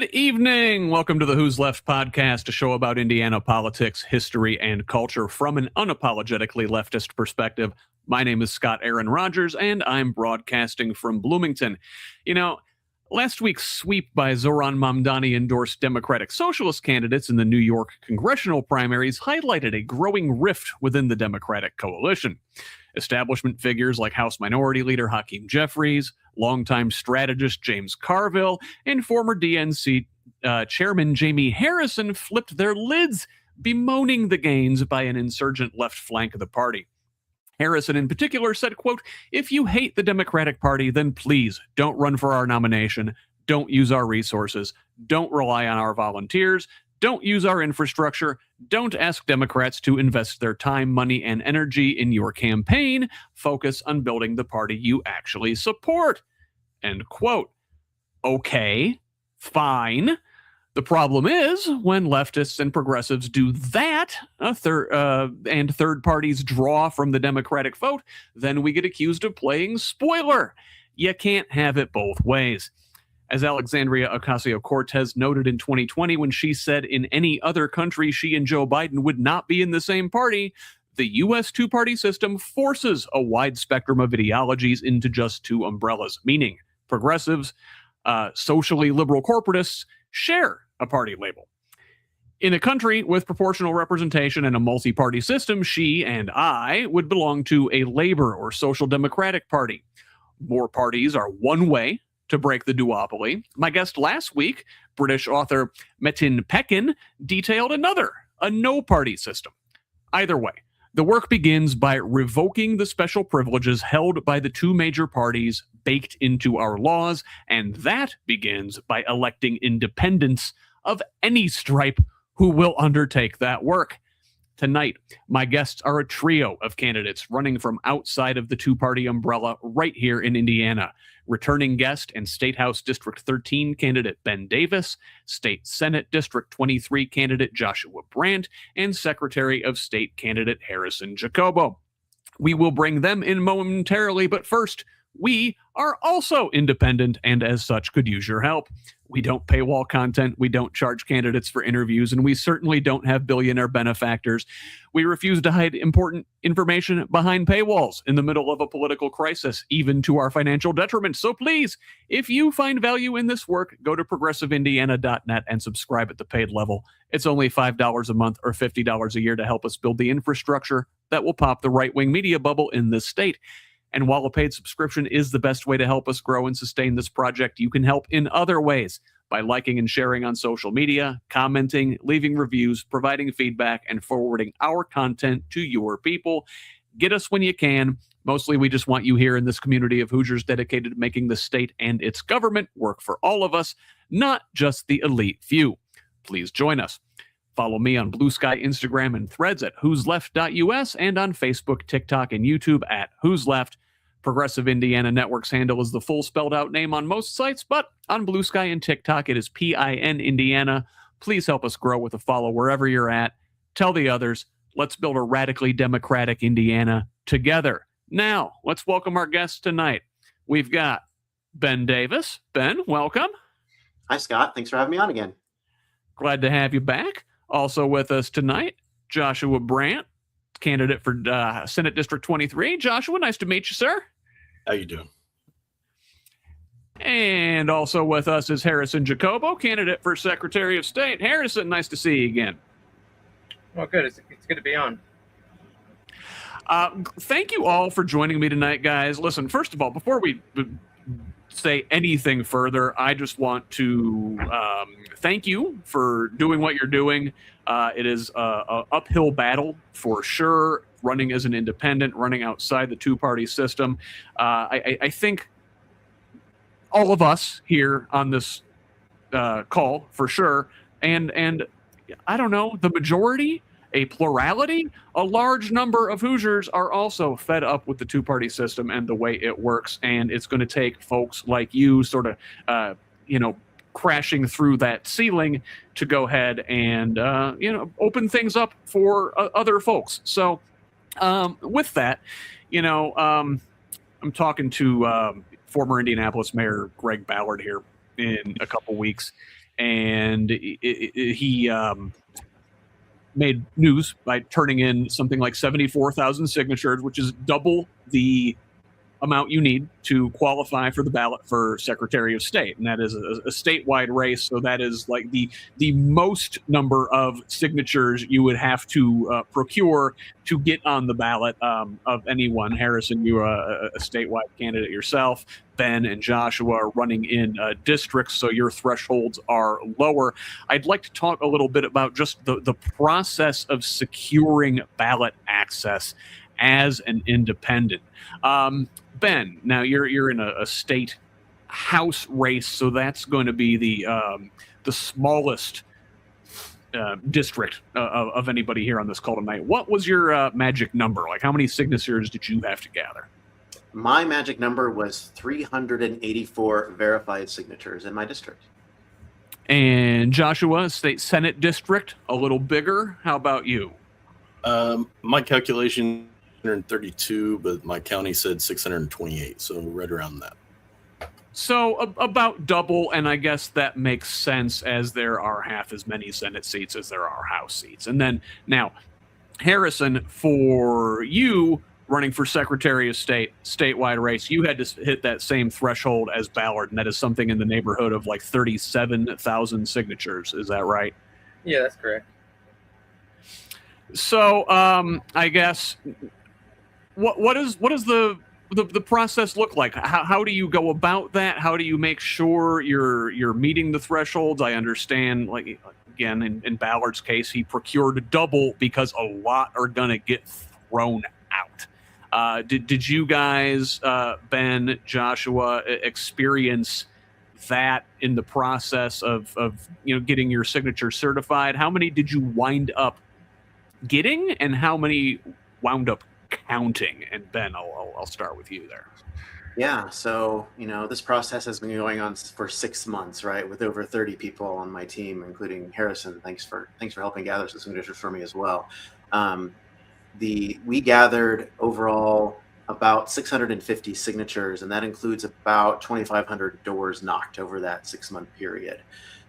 Good evening. Welcome to the Who's Left Podcast, a show about Indiana politics, history, and culture from an unapologetically leftist perspective. My name is Scott Aaron Rogers, and I'm broadcasting from Bloomington. You know, last week's sweep by Zoran Mamdani-endorsed Democratic Socialist candidates in the New York congressional primaries highlighted a growing rift within the Democratic coalition. Establishment figures like House Minority Leader Hakeem Jeffries, longtime strategist James Carville, and former DNC Chairman Jamie Harrison flipped their lids, bemoaning the gains by an insurgent left flank of the party. Harrison in particular said, quote, "If you hate the Democratic Party, then please don't run for our nomination, don't use our resources, don't rely on our volunteers, don't use our infrastructure, don't ask Democrats to invest their time, money, and energy in your campaign. Focus on building the party you actually support." End quote. Okay, fine. The problem is when leftists and progressives do that, and third parties draw from the Democratic vote, then we get accused of playing spoiler. You can't have it both ways. As Alexandria Ocasio-Cortez noted in 2020 when she said in any other country she and Joe Biden would not be in the same party, the U.S. two-party system forces a wide spectrum of ideologies into just two umbrellas, meaning progressives, socially liberal corporatists share a party label. In a country with proportional representation and a multi-party system, she and I would belong to a labor or social democratic party. More parties are one way to break the duopoly. My guest last week, British author Metin Pekin, detailed a no-party system. Either way, the work begins by revoking the special privileges held by the two major parties baked into our laws, and that begins by electing independents of any stripe who will undertake that work. Tonight, my guests are a trio of candidates running from outside of the two-party umbrella right here in Indiana. Returning guest and State House District 13 candidate Ben Davis, State Senate District 23 candidate Joshua Brant, and Secretary of State candidate Harrison Jacobo. We will bring them in momentarily, but first, we are also independent and as such could use your help. We don't paywall content, we don't charge candidates for interviews, and we certainly don't have billionaire benefactors. We refuse to hide important information behind paywalls in the middle of a political crisis, even to our financial detriment. So please, if you find value in this work, go to progressiveindiana.net and subscribe at the paid level. It's only $5 a month or $50 a year to help us build the infrastructure that will pop the right-wing media bubble in this state. And while a paid subscription is the best way to help us grow and sustain this project, you can help in other ways by liking and sharing on social media, commenting, leaving reviews, providing feedback, and forwarding our content to your people. Get us when you can. Mostly, we just want you here in this community of Hoosiers dedicated to making the state and its government work for all of us, not just the elite few. Please join us. Follow me on Blue Sky, Instagram, and Threads at whosleft.us and on Facebook, TikTok, and YouTube at Who's Left. Progressive Indiana Network's handle is the full spelled out name on most sites, but on Blue Sky and TikTok, it is PIN Indiana. Please help us grow with a follow wherever you're at. Tell the others. Let's build a radically democratic Indiana together. Now, let's welcome our guests tonight. We've got Ben Davis. Ben, welcome. Hi, Scott. Thanks for having me on again. Glad to have you back. Also with us tonight, Joshua Brant, candidate for Senate District 23. Joshua, nice to meet you, sir. How you doing? And also with us is Harrison Jacobo, candidate for Secretary of State. Harrison, nice to see you again. Well, good. It's good to be on. Thank you all for joining me tonight, guys. Listen, first of all, before we say anything further, I just want to thank you for doing what you're doing. It is an uphill battle for sure, running as an independent, running outside the two-party system. I think all of us here on this call, for sure, and I don't know, the majority, a plurality, a large number of Hoosiers are also fed up with the two-party system and the way it works, and it's going to take folks like you sort of, crashing through that ceiling to go ahead and, open things up for other folks. So with that, I'm talking to former Indianapolis Mayor Greg Ballard here in a couple weeks, and he made news by turning in something like 74,000 signatures, which is double the amount you need to qualify for the ballot for Secretary of State, and that is a statewide race. So that is like the most number of signatures you would have to procure to get on the ballot of anyone. Harrison, you are a statewide candidate yourself. Ben and Joshua are running in districts, so your thresholds are lower. I'd like to talk a little bit about just the process of securing ballot access as an independent. Ben, now you're in a state house race, so that's going to be the smallest district of anybody here on this call tonight. What was your magic number? Like, how many signatures did you have to gather? My magic number was 384 verified signatures in my district. And Joshua, state Senate district, a little bigger. How about you? My calculation 632, but my county said 628, so right around that. So about double, and I guess that makes sense as there are half as many Senate seats as there are House seats. And then now, Harrison, for you running for Secretary of State, statewide race, you had to hit that same threshold as Ballard, and that is something in the neighborhood of like 37,000 signatures. Is that right? Yeah, that's correct. So I guess what does the process look like? How do you go about that? How do you make sure you're meeting the thresholds? I understand, like, again, in Ballard's case, he procured double because a lot are gonna get thrown out. Did you guys, Ben, Joshua, experience that in the process of getting your signature certified? How many did you wind up getting, and how many wound up counting? And Ben, I'll start with you there. Yeah, so this process has been going on for 6 months, right? With over 30 people on my team, including Harrison. Thanks for helping gather some signatures for me as well. We gathered overall about 650 signatures, and that includes about 2,500 doors knocked over that 6-month period.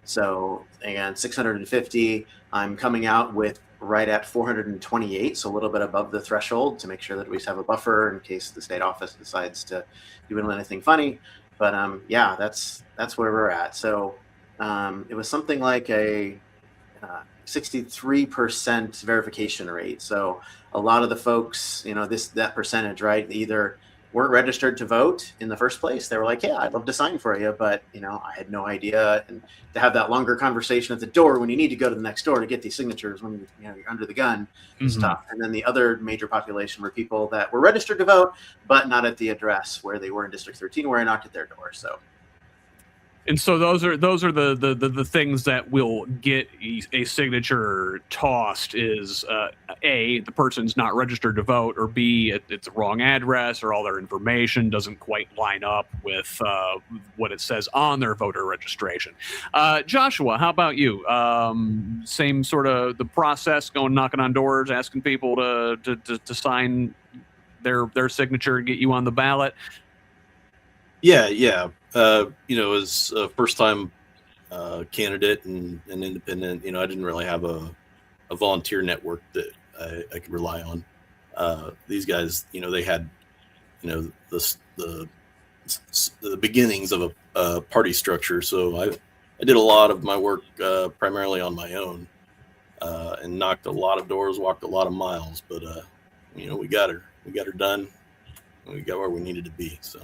So again, 650, I'm coming out with right at 428, so a little bit above the threshold to make sure that we have a buffer in case the state office decides to do anything funny. But yeah, that's where we're at. So it was something like a 63% verification rate. So a lot of the folks, that percentage, right, either weren't registered to vote in the first place. They were like, yeah, I'd love to sign for you, but I had no idea. And to have that longer conversation at the door when you need to go to the next door to get these signatures when you're under the gun is tough. And then the other major population were people that were registered to vote, but not at the address where they were in District 13, where I knocked at their door. So. And so those are the things that will get a signature tossed is A, the person's not registered to vote, or B, it's the wrong address, or all their information doesn't quite line up with what it says on their voter registration. Joshua, how about you? Same sort of the process, going knocking on doors, asking people to sign their signature and get you on the ballot? Yeah. As a first-time candidate and independent, I didn't really have a volunteer network that I could rely on. These guys, they had, the beginnings of a party structure. So I did a lot of my work primarily on my own and knocked a lot of doors, walked a lot of miles. But we got her done. We got where we needed to be. So.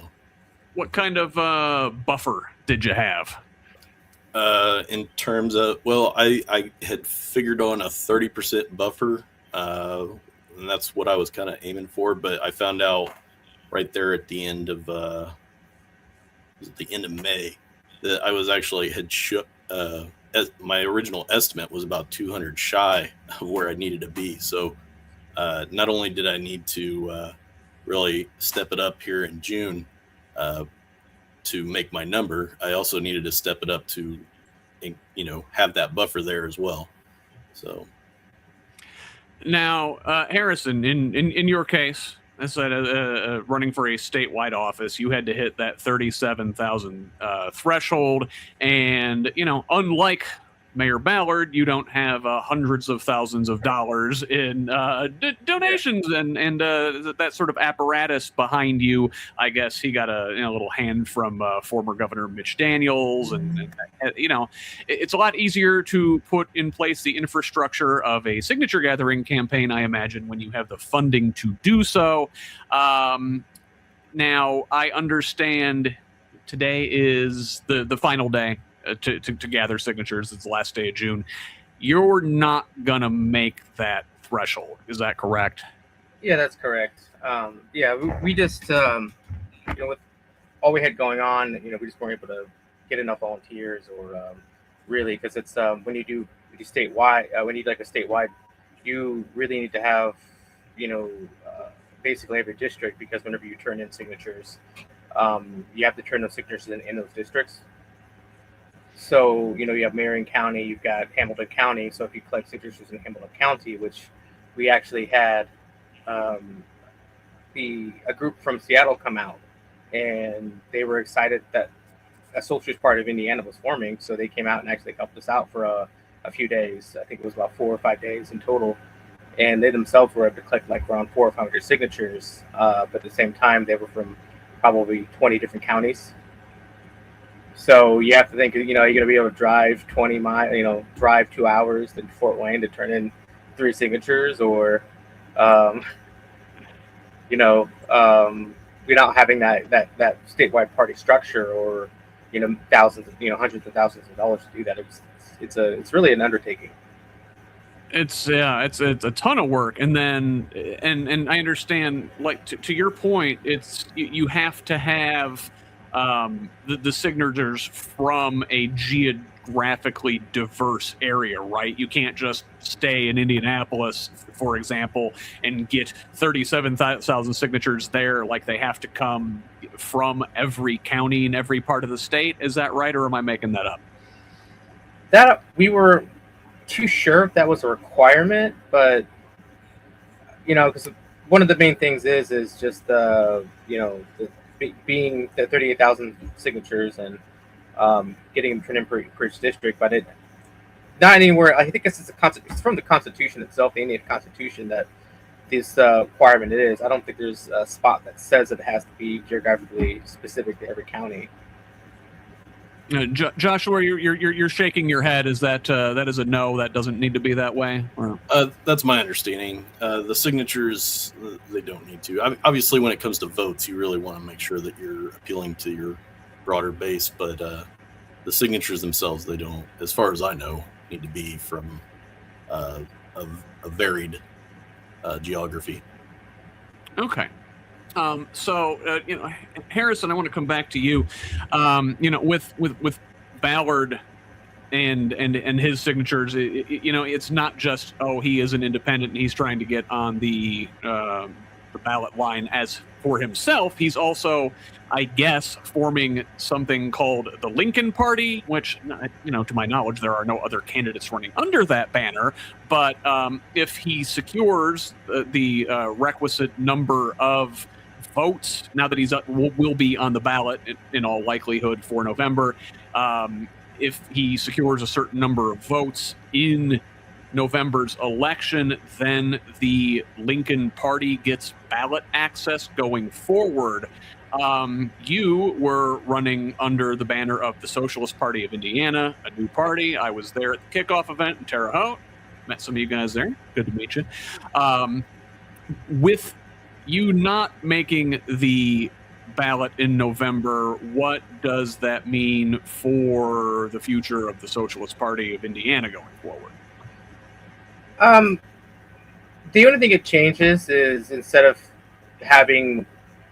What kind of buffer did you have? In terms of, I had figured on a 30% buffer, and that's what I was kind of aiming for. But I found out right there at the end of May that I was actually my original estimate was about 200 shy of where I needed to be. So not only did I need to really step it up here in June, to make my number, I also needed to step it up to, have that buffer there as well. So now, Harrison, in your case, I said running for a statewide office, you had to hit that 37,000 threshold. And, unlike Mayor Ballard, you don't have hundreds of thousands of dollars in donations and that sort of apparatus behind you. I guess he got a little hand from former Governor Mitch Daniels, and it's a lot easier to put in place the infrastructure of a signature gathering campaign, I imagine, when you have the funding to do so. Now, I understand today is the final day to gather signatures. It's the last day of June. You're not going to make that threshold. Is that correct? Yeah, that's correct. We just, with all we had going on, we just weren't able to get enough volunteers or really, because it's when you do statewide, when you do like a statewide, you really need to have, basically every district, because whenever you turn in signatures, you have to turn those signatures in those districts. So, you have Marion County, you've got Hamilton County. So if you collect signatures in Hamilton County, which we actually had a group from Seattle come out, and they were excited that a Socialist Party of Indiana was forming. So they came out and actually helped us out for a few days. I think it was about 4 or 5 days in total. And they themselves were able to collect like around 400 or 500 signatures. But at the same time, they were from probably 20 different counties. So you have to think, you're going to be able to drive 20 miles, drive 2 hours to Fort Wayne to turn in 3 signatures, or, without having that statewide party structure, or, thousands, hundreds of thousands of dollars to do that. It's really an undertaking. It's a ton of work. And then, and I understand, like, to your point, it's, you have to have the signatures from a geographically diverse area, right? You can't just stay in Indianapolis, for example, and get 37,000 signatures there. Like, they have to come from every county in every part of the state. Is that right, or am I making that up? That we were too sure if that was a requirement, but because one of the main things is just being the 38,000 signatures and getting them turned in per each district, but it not anywhere. I think it's from the Constitution itself, the Indian Constitution, that this requirement is. I don't think there's a spot that says that it has to be geographically specific to every county. Joshua, you're shaking your head. Is that is a no? That doesn't need to be that way? Or? That's my understanding. The signatures, they don't need to. Obviously, when it comes to votes, you really want to make sure that you're appealing to your broader base. But the signatures themselves, they don't, as far as I know, need to be from a varied geography. Okay. Harrison, I want to come back to you. With Ballard and his signatures, it's not just, he is an independent and he's trying to get on the ballot line as for himself. He's also, I guess, forming something called the Lincoln Party, which, to my knowledge, there are no other candidates running under that banner. But if he secures the requisite number of votes, now that he's will be on the ballot in all likelihood for November, if he secures a certain number of votes in November's election, then the Lincoln Party gets ballot access going forward. You were running under the banner of the Socialist Party of Indiana, a new party. I was there at the kickoff event in Terre Haute. Met some of you guys there. Good to meet you. With you not making the ballot in November, what does that mean for the future of the Socialist Party of Indiana going forward? The only thing it changes is, instead of having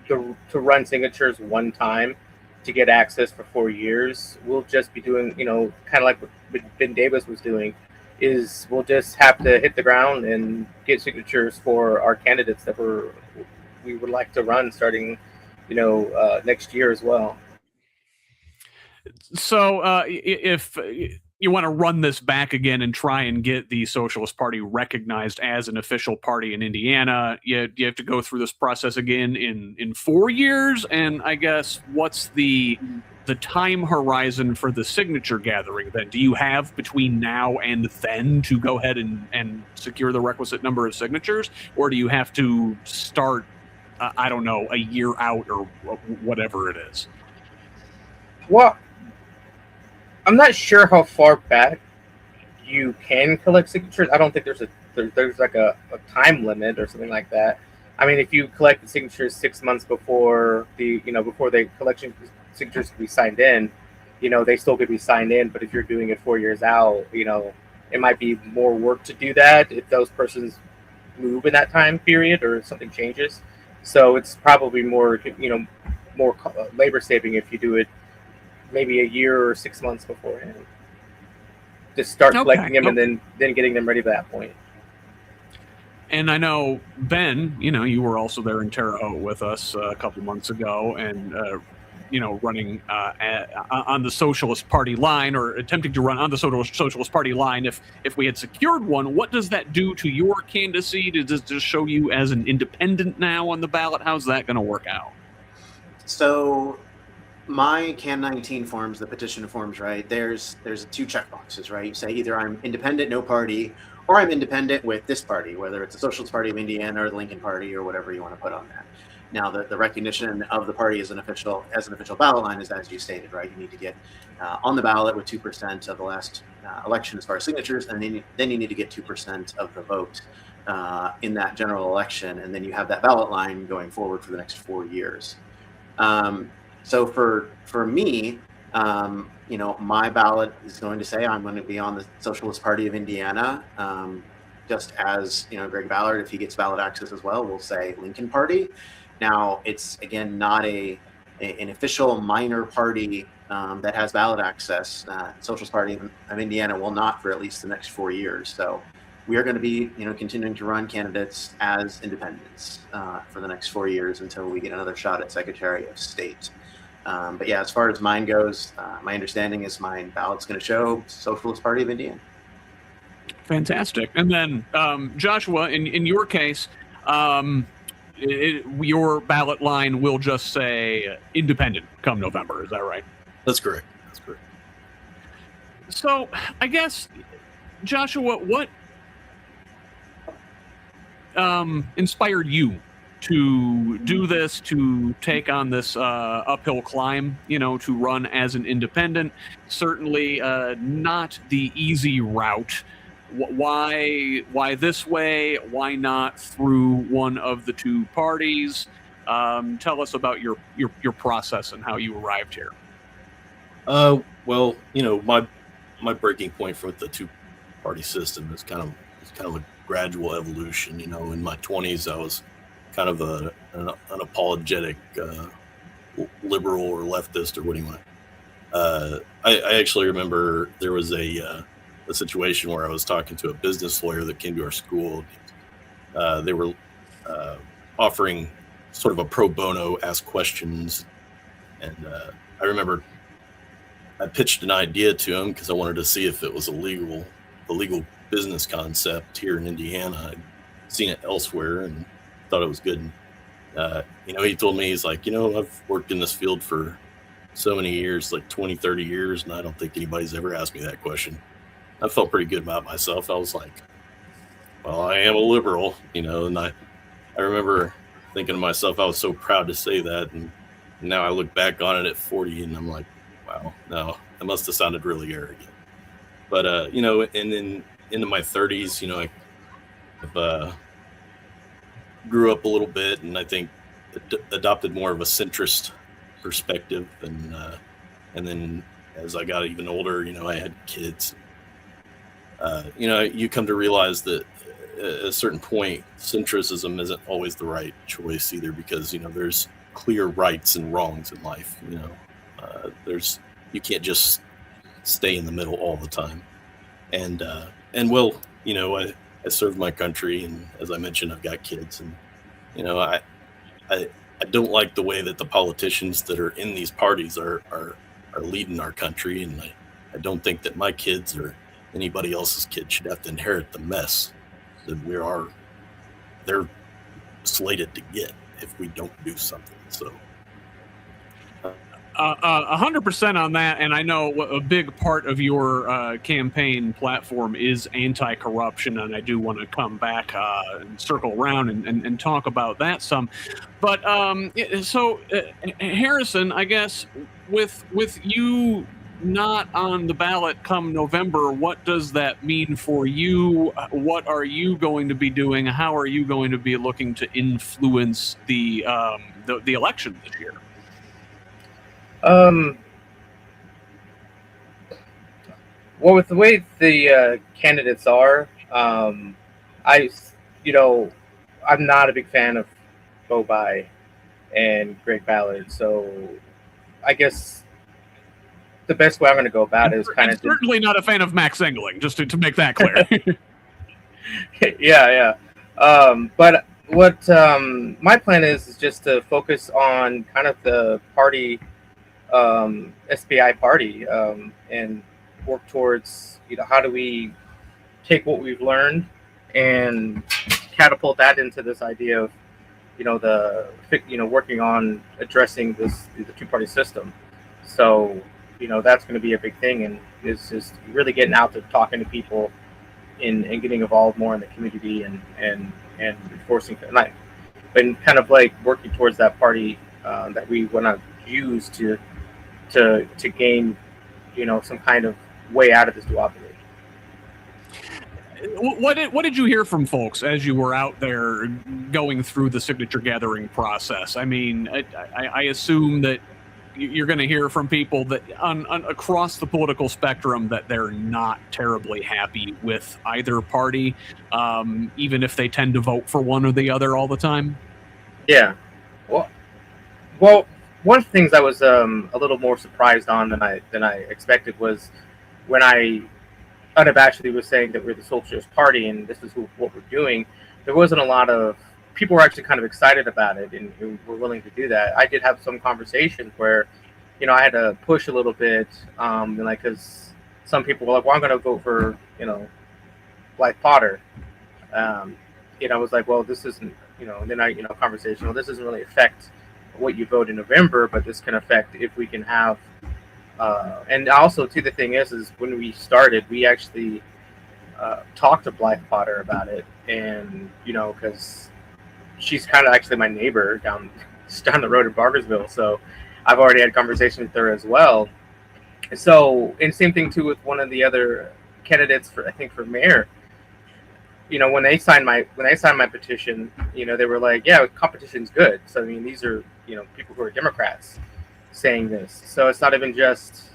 to run signatures one time to get access for 4 years, we'll just be doing, kind of like what Ben Davis was doing, is we'll just have to hit the ground and get signatures for our candidates that we would like to run starting, next year as well. So if you want to run this back again and try and get the Socialist Party recognized as an official party in Indiana. You have to go through this process again in 4 years. And I guess what's the time horizon for the signature gathering then? Do you have between now and then to go ahead and secure the requisite number of signatures? Or do you have to start, I don't know, a year out or whatever it is? Well, I'm not sure how far back you can collect signatures. I don't think there's like a time limit or something like that. I mean, if you collect the signatures 6 months before before the collection signatures can be signed in, they still could be signed in. But if you're doing it 4 years out, it might be more work to do that if those persons move in that time period or something changes. So it's probably more labor saving if you do it maybe a year or 6 months beforehand. Just start collecting them and then getting them ready by that point. And I know, Ben, you were also there in Terre Haute with us a couple months ago and, running on the Socialist Party line or attempting to run on the Socialist Party line. If we had secured one, what does that do to your candidacy? Does it just show you as an independent now on the ballot? How's that going to work out? So my Can 19 forms, the petition forms, right? There's 2 checkboxes, right? You say either I'm independent, no party, or I'm independent with this party, whether it's the Socialist Party of Indiana or the Lincoln Party or whatever you want to put on that. Now, the recognition of the party as an official ballot line is as you stated, right? You need to get on the ballot with 2% of the last election as far as signatures, and then you need to get 2% of the vote in that general election, and then you have that ballot line going forward for the next 4 years. So for me, my ballot is going to say I'm going to be on the Socialist Party of Indiana, just as Greg Ballard, if he gets ballot access as well, will say Lincoln Party. Now it's again not an official minor party that has ballot access. Socialist Party of Indiana will not for at least the next 4 years. So we are going to be continuing to run candidates as independents for the next 4 years until we get another shot at Secretary of State. But yeah, as far as mine goes, my understanding is my ballot's going to show Socialist Party of Indiana. Fantastic. And then, Joshua, in your case, your ballot line will just say independent come November. Is that right? That's correct. So I guess, Joshua, what inspired you to do this, to take on this uphill climb, to run as an independent? Certainly not the easy route. Why this way? Why not through one of the 2 parties? Tell us about your process and how you arrived here. Well, my breaking point for the 2-party system is kind of a gradual evolution. In my 20s, I was kind of an unapologetic liberal or leftist or what do you want. I actually remember there was a situation where I was talking to a business lawyer that came to our school. They were offering sort of a pro bono ask questions, and I remember I pitched an idea to him because I wanted to see if it was a legal business concept here in Indiana. I'd seen it elsewhere and thought it was good. He told me, he's like, I've worked in this field for so many years, like 20, 30 years, and I don't think anybody's ever asked me that question. I felt pretty good about myself. I was like, well, I am a liberal, and I remember thinking to myself, I was so proud to say that. And now I look back on it at 40 and I'm like, wow, no, I must have sounded really arrogant. But, and then into my 30s, I've grew up a little bit, and I think adopted more of a centrist perspective. And then as I got even older, I had kids. You come to realize that at a certain point, centrism isn't always the right choice either, because, there's clear rights and wrongs in life. You can't just stay in the middle all the time. And I served my country, and as I mentioned, I've got kids, and I don't like the way that the politicians that are in these parties are leading our country, and I don't think that my kids or anybody else's kids should have to inherit the mess that they're slated to get if we don't do something. So 100% on that, and I know a big part of your campaign platform is anti-corruption, and I do want to come back and circle around and talk about that some. But Harrison, I guess with you not on the ballot come November, what does that mean for you? What are you going to be doing? How are you going to be looking to influence the election this year? Well, with the way the candidates are, I'm not a big fan of Bobai and Greg Ballard. So I guess the best way I'm going to go about it is kind of certainly not a fan of Max Engling, just to make that clear. Yeah. But what my plan is just to focus on kind of the party, SPI party, and work towards, how do we take what we've learned and catapult that into this idea of, working on addressing the two-party system. So, that's going to be a big thing, and it's just really getting out there, talking to people, and getting involved more in the community and enforcing, and kind of like working towards that party that we want to use to gain, some kind of way out of this duopoly. What did you hear from folks as you were out there going through the signature gathering process? I mean, I assume that you're going to hear from people that on across the political spectrum that they're not terribly happy with either party, even if they tend to vote for one or the other all the time. Yeah. Well, one of the things I was a little more surprised on than I expected was when I unabashedly was saying that we're the Socialist Party and this is what we're doing. There wasn't a lot of people were actually kind of excited about it and were willing to do that. I did have some conversations where, I had to push a little bit, because some people were like, "Well, I'm going to vote for, Blythe Potter." I was like, "Well, this isn't, then I, conversation. Well, this doesn't really affect what you vote in November, but this can affect if we can have." And also, too, the thing is when we started, we actually talked to Blythe Potter about it, and because she's kind of actually my neighbor down the road in Barbersville, so I've already had conversations with her as well. So, and same thing too with one of the other candidates for mayor. When they signed my petition, they were like, "Yeah, competition's good." So I mean, these are people who are Democrats saying this. So it's not even just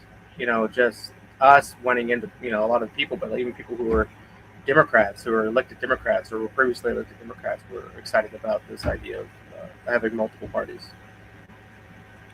just us wanting into a lot of people, but even people who are Democrats, who are elected Democrats or were previously elected Democrats, were excited about this idea of having multiple parties.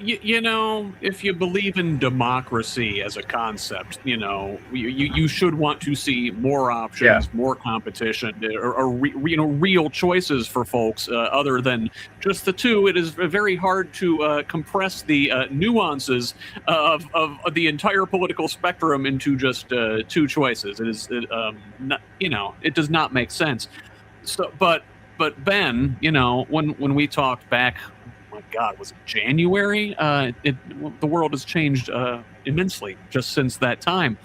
If you believe in democracy as a concept, you should want to see more options, more competition, or real choices for folks other than just the two. It is very hard to compress the nuances of the entire political spectrum into just two choices. It is, it does not make sense. So, but Ben, when we talked back. My God, was it January? The world has changed immensely just since that time.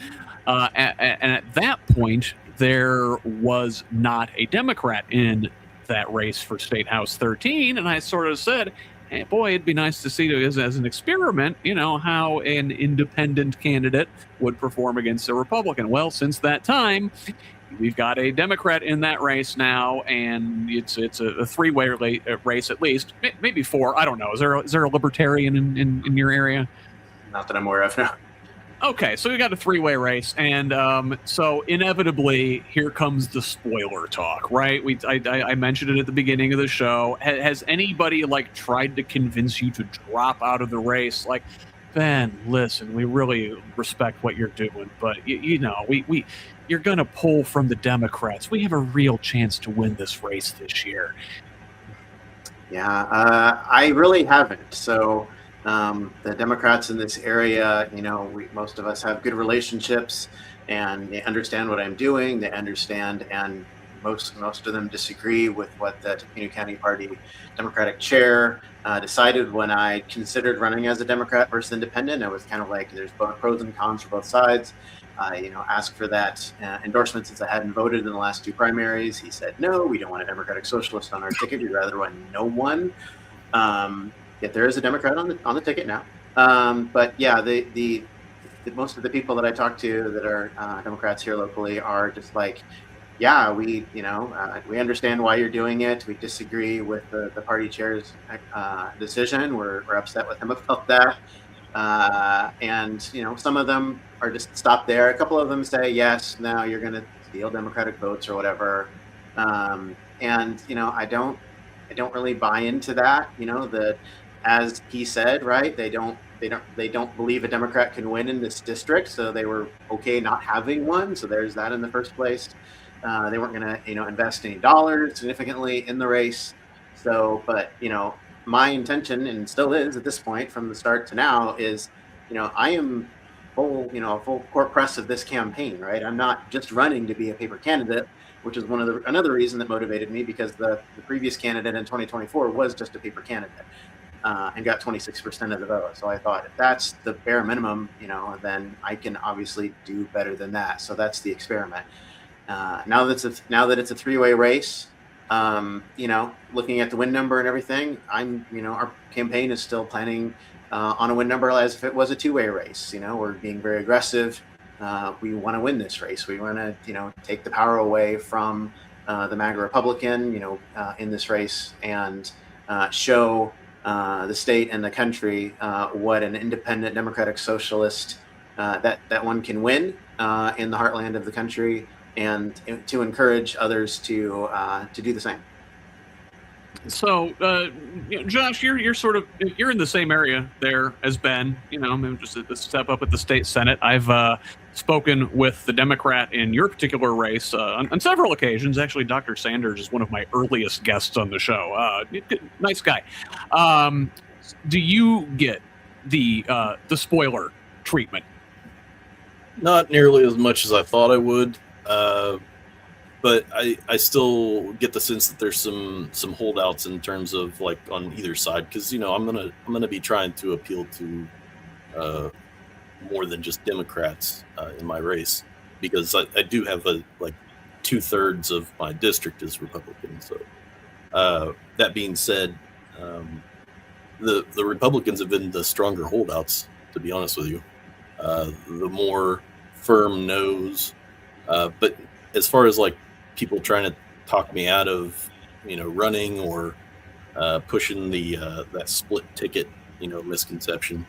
And at that point, there was not a Democrat in that race for State House 13. And I sort of said, hey, boy, it'd be nice to see as an experiment, how an independent candidate would perform against a Republican. Well, since that time, we've got a Democrat in that race now, and it's a three-way race at least, maybe four. I don't know. Is there a Libertarian in your area? Not that I'm aware of. No. Okay, so we got a three-way race, and so inevitably here comes the spoiler talk, right? I mentioned it at the beginning of the show. Has anybody tried to convince you to drop out of the race? Like, Ben, listen, we really respect what you're doing, but you're going to pull from the Democrats. We have a real chance to win this race this year. Yeah, I really haven't. So The Democrats in this area, most of us have good relationships, and they understand what I'm doing. They understand, and most of them disagree with what the Tippecanoe County Party Democratic chair decided when I considered running as a Democrat versus independent. I was kind of like, there's both pros and cons for both sides. I, asked for that endorsement since I hadn't voted in the last 2 primaries. He said, no, we don't want a Democratic Socialist on our ticket. We'd rather run no one. Yet there is a Democrat on the ticket now. But yeah, the most of the people that I talk to that are Democrats here locally are just like, yeah, we understand why you're doing it. We disagree with the party chair's decision. We're upset with him about that. And some of them are just stopped there. A couple of them say, yes, now you're going to steal Democratic votes or whatever. And I don't really buy into that. That, as he said, right? They don't believe a Democrat can win in this district, so they were okay not having one. So there's that in the first place. They weren't going to invest any dollars significantly in the race. So, but my intention, and still is at this point from the start to now, is I am full court press of this campaign, right? I'm not just running to be a paper candidate, which is another reason that motivated me, because the previous candidate in 2024 was just a paper candidate and got 26% of the vote. So I thought, if that's the bare minimum, then I can obviously do better than that. So that's the experiment. Now that it's a 3-way race, looking at the win number and everything, our campaign is still planning on a win number as if it was a 2-way race. We're being very aggressive. We want to win this race. We want to, take the power away from the MAGA Republican, in this race, and show the state and the country what an independent Democratic Socialist that one can win in the heartland of the country, and to encourage others to do the same. So, Josh, you're in the same area there as Ben. Maybe just a step up at the state Senate. I've spoken with the Democrat in your particular race on several occasions. Actually, Dr. Sanders is one of my earliest guests on the show. Nice guy. Do you get the spoiler treatment? Not nearly as much as I thought I would. But I still get the sense that there's some holdouts in terms of, like, on either side, because I'm gonna be trying to appeal to more than just Democrats in my race, because I do have 2/3 of my district is Republican. So that being said, the Republicans have been the stronger holdouts, to be honest with you. The more firm no's, but as far as people trying to talk me out of, running or pushing that split ticket, misconception,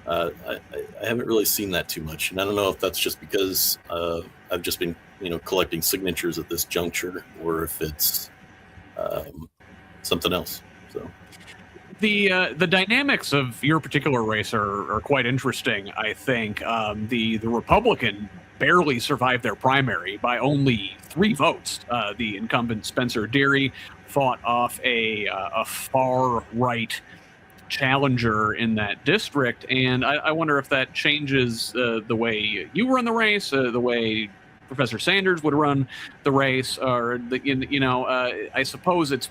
I haven't really seen that too much. And I don't know if that's just because I've just been, collecting signatures at this juncture, or if it's something else. So the dynamics of your particular race are quite interesting. I think the Republican barely survived their primary by only 3 votes. The incumbent Spencer Deary fought off a far right challenger in that district, and I wonder if that changes the way you run the race, the way Professor Sanders would run the race, or I suppose it's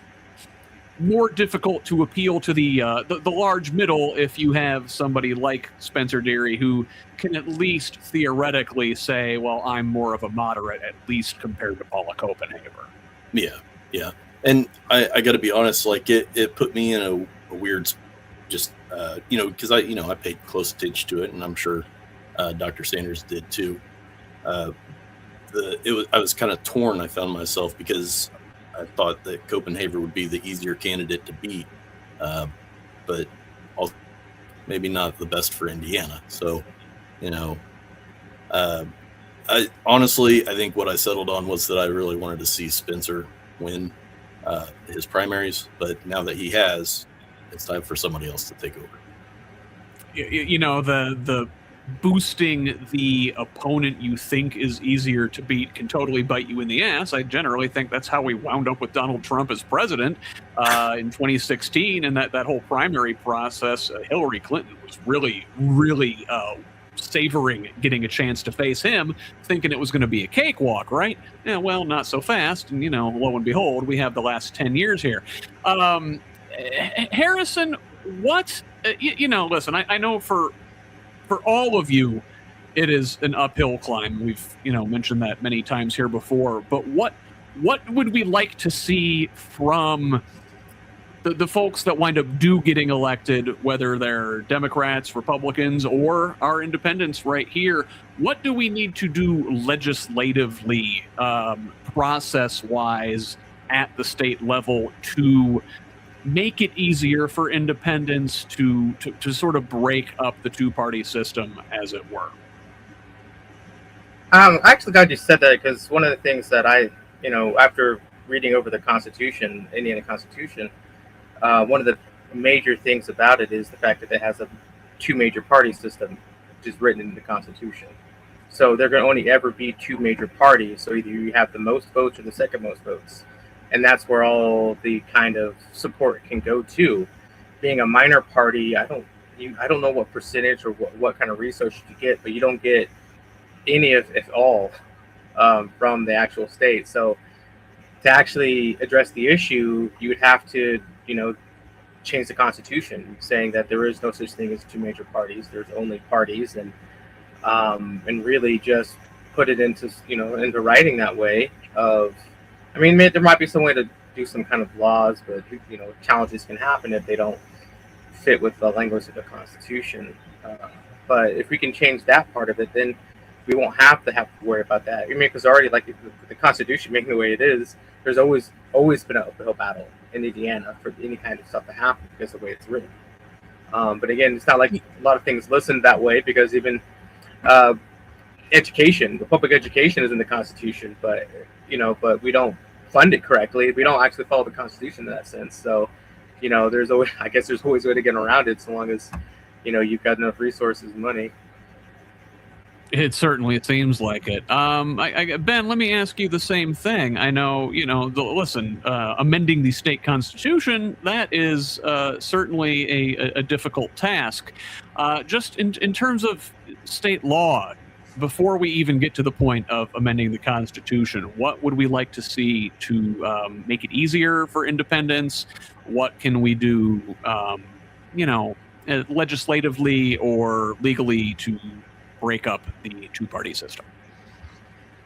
more difficult to appeal to the large middle if you have somebody like Spencer Deary, who can at least theoretically say, well, I'm more of a moderate, at least compared to Paula Copenhaver. Yeah. And I got to be honest, it put me in a weird, just, because I paid close attention to it, and I'm sure Dr. Sanders did too. I was kind of torn. I found myself, because I thought that Copenhaver would be the easier candidate to beat, but also maybe not the best for Indiana. So, I think what I settled on was that I really wanted to see Spencer win his primaries, but now that he has, it's time for somebody else to take over. The boosting the opponent you think is easier to beat can totally bite you in the ass. I generally think that's how we wound up with Donald Trump as president in 2016, and that whole primary process. Hillary Clinton was really, really savoring getting a chance to face him, thinking it was going to be a cakewalk, right? Yeah, well, not so fast. And, lo and behold, we have the last 10 years here. Harrison, what, listen, I know for all of you, it is an uphill climb. We've, mentioned that many times here before, but what would we like to see from the folks that wind up getting elected, whether they're Democrats, Republicans, or our independents right here? What do we need to do legislatively, process-wise, at the state level to make it easier for independents to sort of break up the two-party system, as it were? I'm actually glad you said that, because one of the things that I, after reading over the Constitution, Indiana Constitution, one of the major things about it is the fact that it has a two major party system, which is written in the Constitution. So there can only ever be two major parties. So either you have the most votes or the second most votes. And that's where all the kind of support can go to. Being a minor party, I don't know what percentage or what kind of resources you get, but you don't get any if all from the actual state. So to actually address the issue, you would have to change the Constitution, saying that there is no such thing as two major parties. There's only parties, and really just put it into writing that way. There might be some way to do some kind of laws, but challenges can happen if they don't fit with the language of the Constitution. But if we can change that part of it, then we won't have to worry about that. Because already, like the Constitution making the way it is, there's always been an uphill battle in Indiana for any kind of stuff to happen because of the way it's written. But again, it's not like a lot of things listen that way, because even education, the public education is in the Constitution, but we don't fund it correctly. We don't actually follow the Constitution in that sense. So, there's always a way to get around it, so long as you've got enough resources and money. It certainly seems like it. Ben, let me ask you the same thing. I know, amending the state constitution, that is certainly a difficult task. Just in terms of state law, before we even get to the point of amending the Constitution, what would we like to see to make it easier for independents? What can we do, legislatively or legally to break up the two-party system?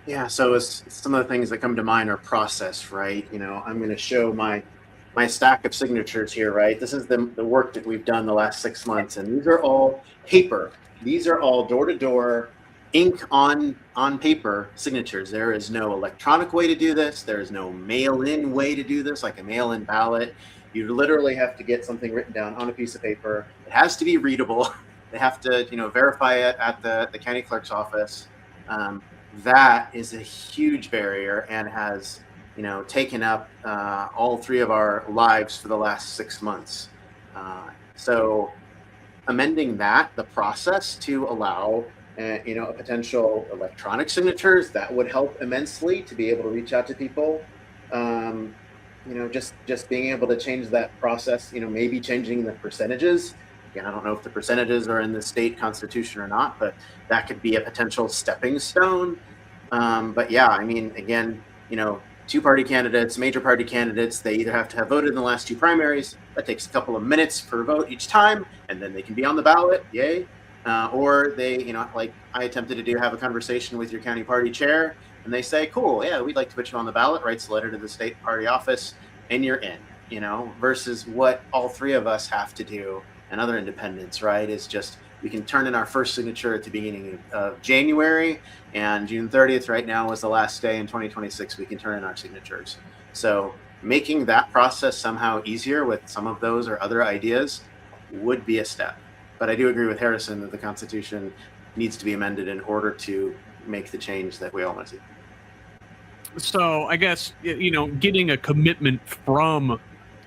Yeah, so some of the things that come to mind are process, right? I'm going to show my stack of signatures here, right? This is the work that we've done the last 6 months, and these are all paper. These are all door-to-door, ink on paper signatures. There is no electronic way to do this. There is no mail-in way to do this, like a mail-in ballot. You literally have to get something written down on a piece of paper. It has to be readable. They have to, verify it at the county clerk's office. That is a huge barrier and has, taken up all three of our lives for the last 6 months. So amending the process to allow, a potential electronic signatures, that would help immensely to be able to reach out to people. Just being able to change that process, maybe changing the percentages. Again, I don't know if the percentages are in the state constitution or not, but that could be a potential stepping stone. But yeah, again, two-party candidates, major party candidates, they either have to have voted in the last two primaries. That takes a couple of minutes per vote each time, and then they can be on the ballot, yay. Or they, like I attempted to do, have a conversation with your county party chair, and they say, cool, yeah, we'd like to put you on the ballot, writes a letter to the state party office, and you're in, versus what all three of us have to do, and other independents, right, is just, we can turn in our first signature at the beginning of January, and June 30th right now was the last day in 2026 we can turn in our signatures. So making that process somehow easier with some of those or other ideas would be a step. But I do agree with Harrison that the Constitution needs to be amended in order to make the change that we all want to see. So I guess, getting a commitment from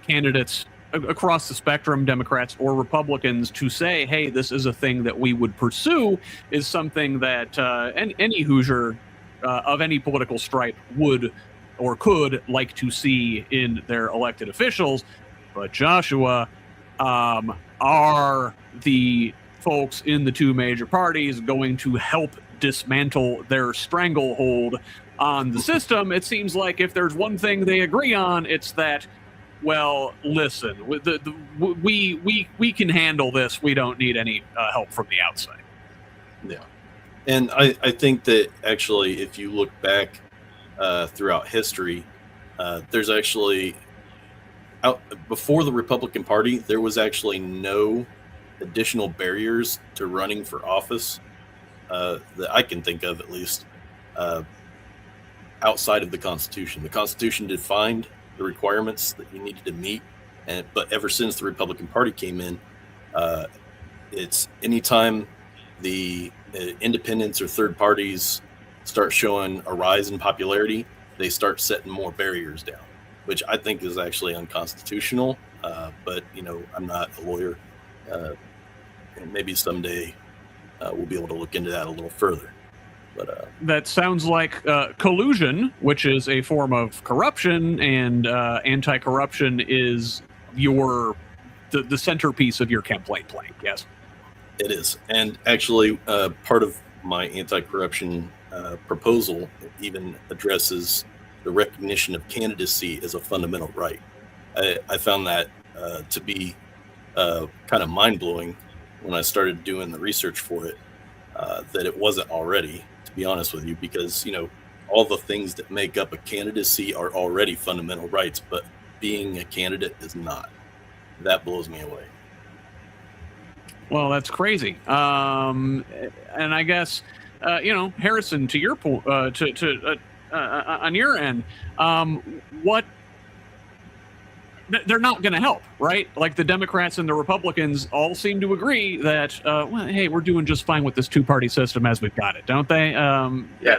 candidates across the spectrum, Democrats or Republicans, to say, hey, this is a thing that we would pursue, is something that any Hoosier of any political stripe would or could like to see in their elected officials. But Joshua, are the folks in the two major parties going to help dismantle their stranglehold on the system? It seems like if there's one thing they agree on, it's that, well, listen, we can handle this. We don't need any help from the outside. Yeah. And I think that actually, if you look back throughout history, there's actually, before the Republican Party, there was actually no additional barriers to running for office that I can think of, at least, outside of the Constitution. The Constitution defined the requirements that you needed to meet, but ever since the Republican Party came in, it's anytime the independents or third parties start showing a rise in popularity, they start setting more barriers down, which I think is actually unconstitutional. But I'm not a lawyer. And maybe someday we'll be able to look into that a little further. But that sounds like collusion, which is a form of corruption, and anti-corruption is the centerpiece of your campaign plank. Yes, it is. And actually, part of my anti-corruption proposal even addresses the recognition of candidacy as a fundamental right. I found that to be kind of mind-blowing when I started doing the research for it, that it wasn't already, to be honest with you, because all the things that make up a candidacy are already fundamental rights, but being a candidate is not. That blows me away. Well, that's crazy. And I guess Harrison, to your point, on your end, what they're not going to help, right? Like the Democrats and the Republicans all seem to agree that, hey, we're doing just fine with this two-party system as we've got it, don't they? Yeah.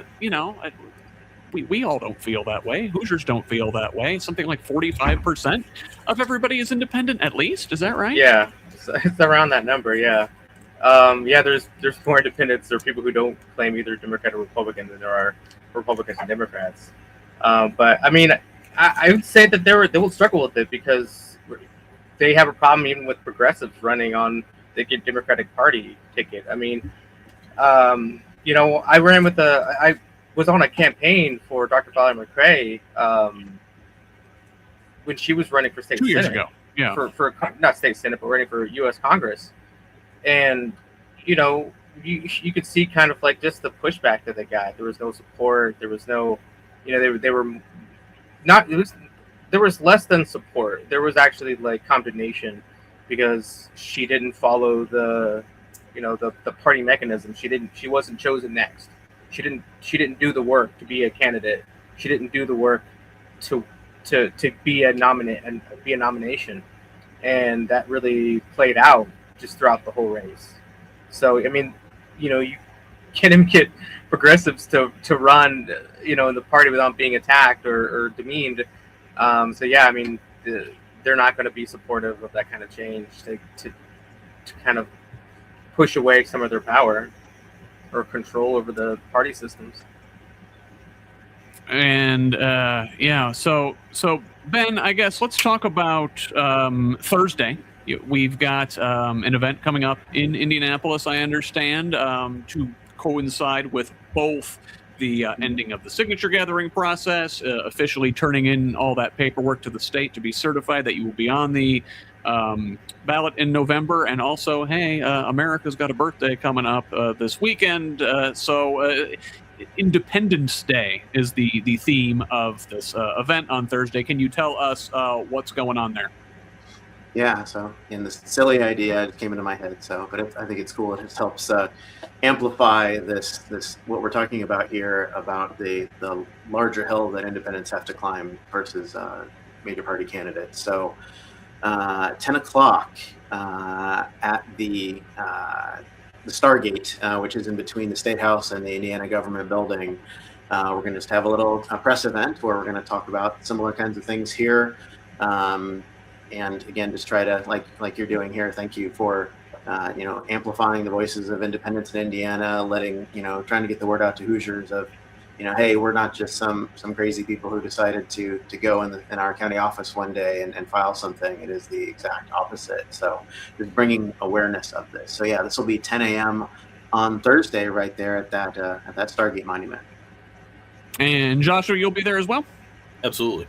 We all don't feel that way. Hoosiers don't feel that way. Something like 45% of everybody is independent, at least. Is that right? Yeah, it's around that number. Yeah. There's more independents. There are people who don't claim either Democrat or Republican than there are Republicans and Democrats. But I mean, I would say that they will struggle with it because they have a problem even with progressives running on the Democratic Party ticket. I mean, I was on a campaign for Dr. Valerie McRae when she was running for state 2 years Senate. ago. Yeah. For not state Senate, but running for U.S. Congress. And, you could see kind of like just the pushback that they got. There was no support. There was no, they were not, there was less than support. There was actually like condemnation because she didn't follow the party mechanism. She wasn't chosen next. She didn't do the work to be a candidate. She didn't do the work to be a nomination, and that really played out just throughout the whole race. So I mean, you can't even get progressives to run, in the party without being attacked or demeaned. So yeah, I mean, they're not going to be supportive of that kind of change to kind of push away some of their power or control over the party systems. And so Ben, I guess let's talk about Thursday. We've got an event coming up in Indianapolis, I understand, to coincide with both the ending of the signature gathering process, officially turning in all that paperwork to the state to be certified that you will be on the ballot in November, and also, hey, America's got a birthday coming up this weekend, so Independence Day is the theme of this event on Thursday. Can you tell us what's going on there? Yeah, so this silly idea it came into my head. But I think it's cool. It just helps amplify this what we're talking about here about the larger hill that independents have to climb versus major party candidates. So 10 o'clock at the Stargate, which is in between the State House and the Indiana Government Building. We're going to just have a little press event where we're going to talk about similar kinds of things here. and again, just try to like you're doing here. Thank you for amplifying the voices of independents in Indiana, trying to get the word out to Hoosiers of, hey, we're not just some crazy people who decided to go in our county office one day and file something. It is the exact opposite. So just bringing awareness of this. So yeah, this will be 10 a.m. on Thursday right there at that Stargate Monument. And Joshua, you'll be there as well? Absolutely.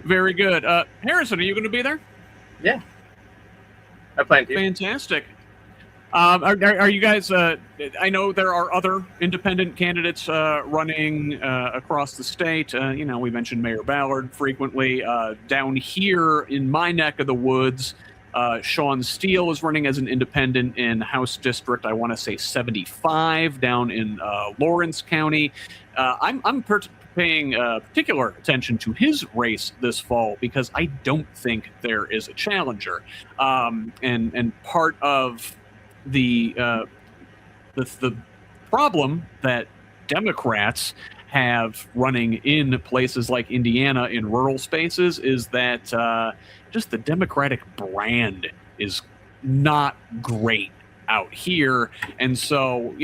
Very good. Harrison, are you going to be there? Yeah. I plan to. Fantastic. Are you guys, I know there are other independent candidates running across the state. We mentioned Mayor Ballard frequently. Down here in my neck of the woods, Sean Steele is running as an independent in House District, I want to say 75, down in Lawrence County. I'm paying particular attention to his race this fall because I don't think there is a challenger. And part of the problem that Democrats have running in places like Indiana in rural spaces is that just the Democratic brand is not great out here. And so,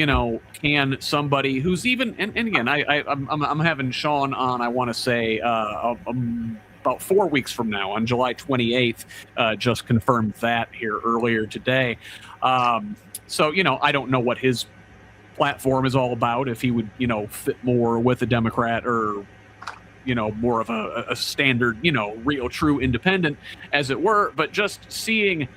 can somebody who's even, and again, I'm having Sean on, I want to say, about 4 weeks from now on July 28th, just confirmed that here earlier today. So, I don't know what his platform is all about, if he would, fit more with a Democrat or, more of a standard, real true independent, as it were. But just seeing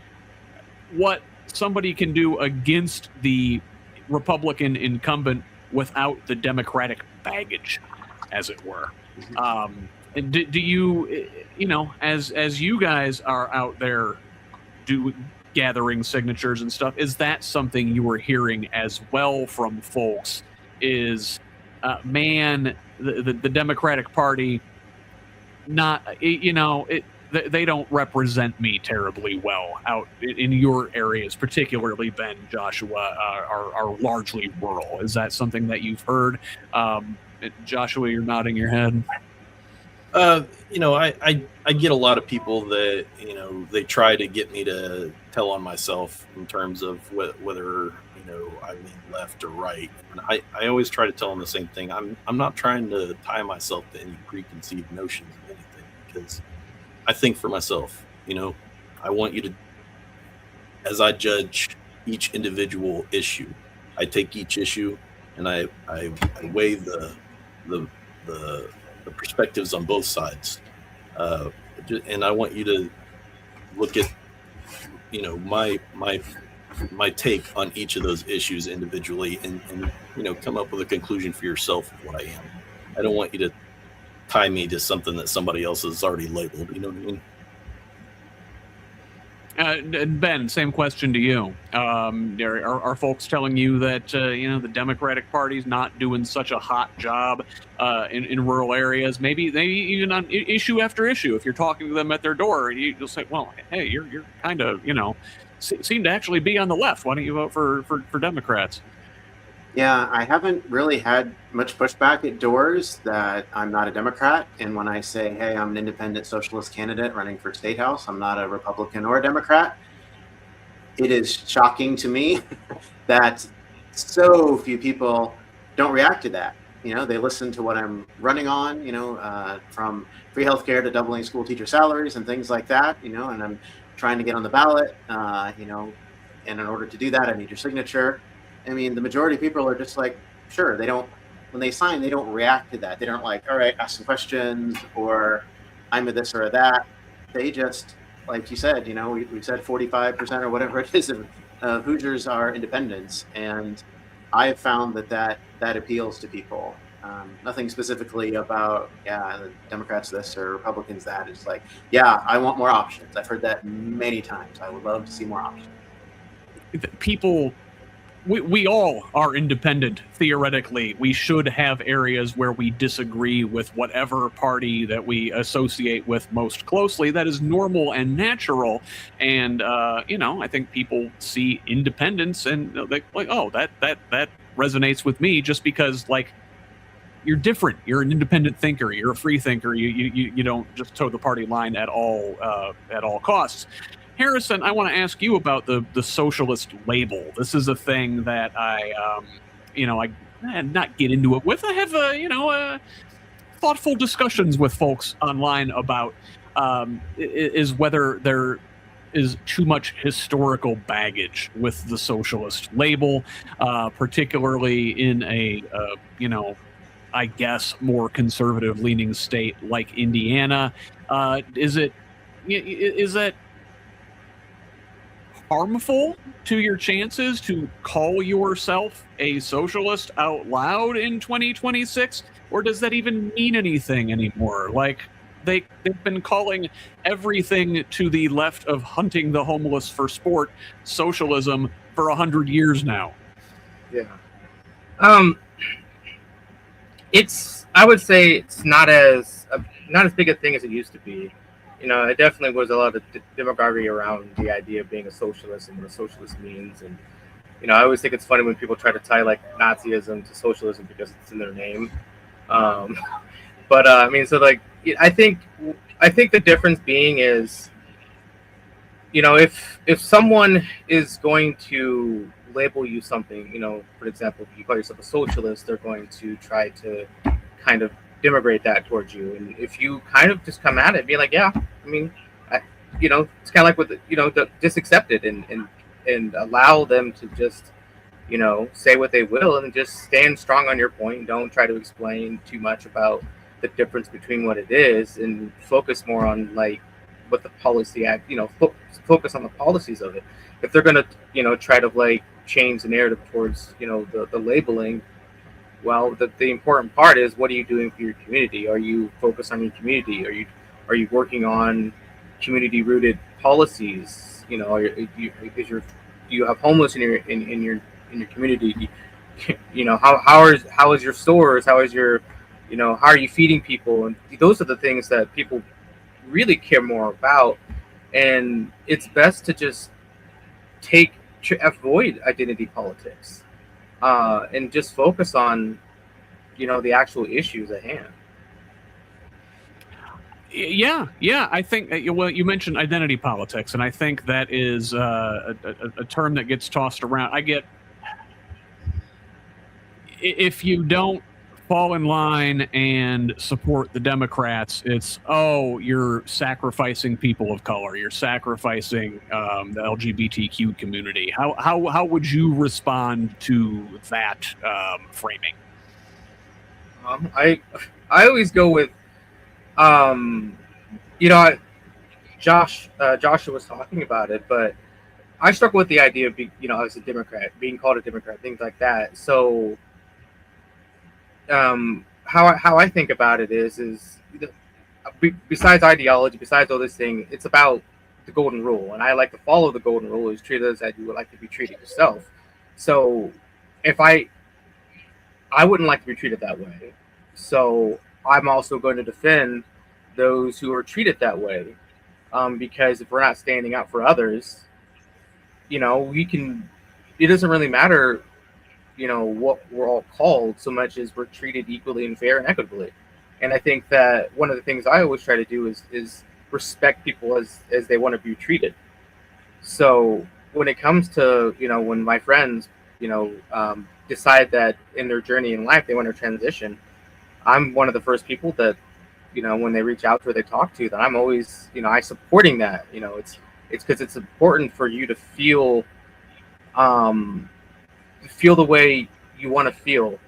what somebody can do against the Republican incumbent without the Democratic baggage, as it were. And do you, as you guys are out there gathering signatures and stuff, is that something you were hearing as well from folks? Is the Democratic Party not, they don't represent me terribly well out in your areas, particularly Ben, Joshua, are largely rural. Is that something that you've heard? Joshua, you're nodding your head. I get a lot of people that, they try to get me to tell on myself in terms of whether, I lean left or right. And I always try to tell them the same thing. I'm not trying to tie myself to any preconceived notions of anything, because I think for myself. I want you to, as I judge each individual issue, I take each issue and I weigh the perspectives on both sides, and I want you to look at my take on each of those issues individually, and come up with a conclusion for yourself of what I am. I don't want you to tie me to something that somebody else has already labeled. You know what I mean? Ben, same question to you. Are folks telling you that the Democratic Party's not doing such a hot job in rural areas? Maybe even on issue after issue. If you're talking to them at their door, you'll say, "Well, hey, you're kind of seem to actually be on the left. Why don't you vote for Democrats?" Yeah, I haven't really had much pushback at doors that I'm not a Democrat. And when I say, hey, I'm an independent socialist candidate running for state house, I'm not a Republican or a Democrat, it is shocking to me that so few people don't react to that. They listen to what I'm running on, from free healthcare to doubling school teacher salaries and things like that, and I'm trying to get on the ballot, and in order to do that, I need your signature. I mean, the majority of people are just like, sure, when they sign, they don't react to that. They don't all right, ask some questions, or I'm a this or a that. They just, like you said, we said 45% or whatever it is of Hoosiers are independents. And I have found that appeals to people. Nothing specifically about, the Democrats this or Republicans that. It's like, I want more options. I've heard that many times. I would love to see more options. People... We all are independent, theoretically. We should have areas where we disagree with whatever party that we associate with most closely. That is normal and natural. And, I think people see independence and they're like, oh, that resonates with me, just because, you're different. You're an independent thinker. You're a free thinker. You don't just toe the party line at all costs. Harrison, I want to ask you about the socialist label. This is a thing that I not get into it with. I have thoughtful discussions with folks online about is whether there is too much historical baggage with the socialist label, particularly in a I guess more conservative leaning state like Indiana. Is that harmful to your chances to call yourself a socialist out loud in 2026? Or does that even mean anything anymore? Like, they've been calling everything to the left of hunting the homeless for sport socialism for 100 years now. Yeah. I would say it's not as big a thing as it used to be. It definitely was a lot of demagoguery around the idea of being a socialist and what a socialist means. And, I always think it's funny when people try to tie like Nazism to socialism because it's in their name. I think the difference being is, if someone is going to label you something, for example, if you call yourself a socialist, they're going to try to kind of denigrate that towards you. And if you kind of just come at it, be like, yeah, it's kind of like with just accept it and allow them to just, say what they will and just stand strong on your point. Don't try to explain too much about the difference between what it is and focus more on like what the policy act, focus on the policies of it. If they're going to, try to like change the narrative towards, the labeling, well, the important part is, what are you doing for your community? Are you focused on your community? Are you working on community rooted policies? Do you have homeless in your community? How is your stores? How is your, how are you feeding people? And those are the things that people really care more about. And it's best to just avoid identity politics and just focus on, the actual issues at hand. Yeah. I think, you mentioned identity politics, and I think that is a term that gets tossed around. If you don't fall in line and support the Democrats, it's, you're sacrificing people of color. You're sacrificing the LGBTQ community. How would you respond to that framing? I always go with, Joshua was talking about it, but I struggle with the idea of being, as a Democrat, being called a Democrat, things like that. So, how I think about it is besides ideology, besides all this thing, it's about the golden rule, and I like to follow the golden rule: is treat others as you would like to be treated yourself. So, if I wouldn't like to be treated that way, so I'm also going to defend those who are treated that way, because if we're not standing out for others, we can. It doesn't really matter, what we're all called, so much as we're treated equally and fair and equitably. And I think that one of the things I always try to do is respect people as they want to be treated. So when it comes to, when my friends, decide that in their journey in life they want to transition, I'm one of the first people that, when they reach out to or they talk to, that I'm always, I supporting that. It's because it's important for you to feel the way you want to feel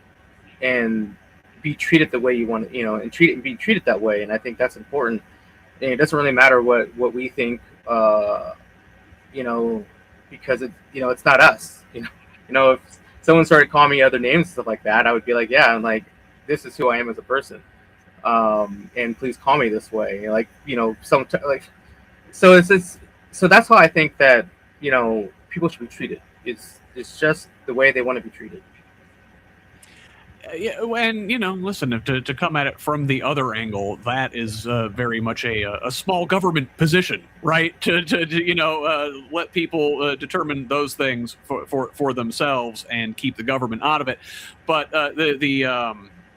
and be treated the way you want to, and be treated that way. And I think that's important. And it doesn't really matter what we think, because it's not us. If someone started calling me other names and stuff like that, I would be like, yeah, I'm like, this is who I am as a person. And please call me this way. So that's how I think that, people should be treated. It's just the way they want to be treated. Yeah, and listen, to come at it from the other angle, that is very much a small government position, right? To let people determine those things for themselves and keep the government out of it. But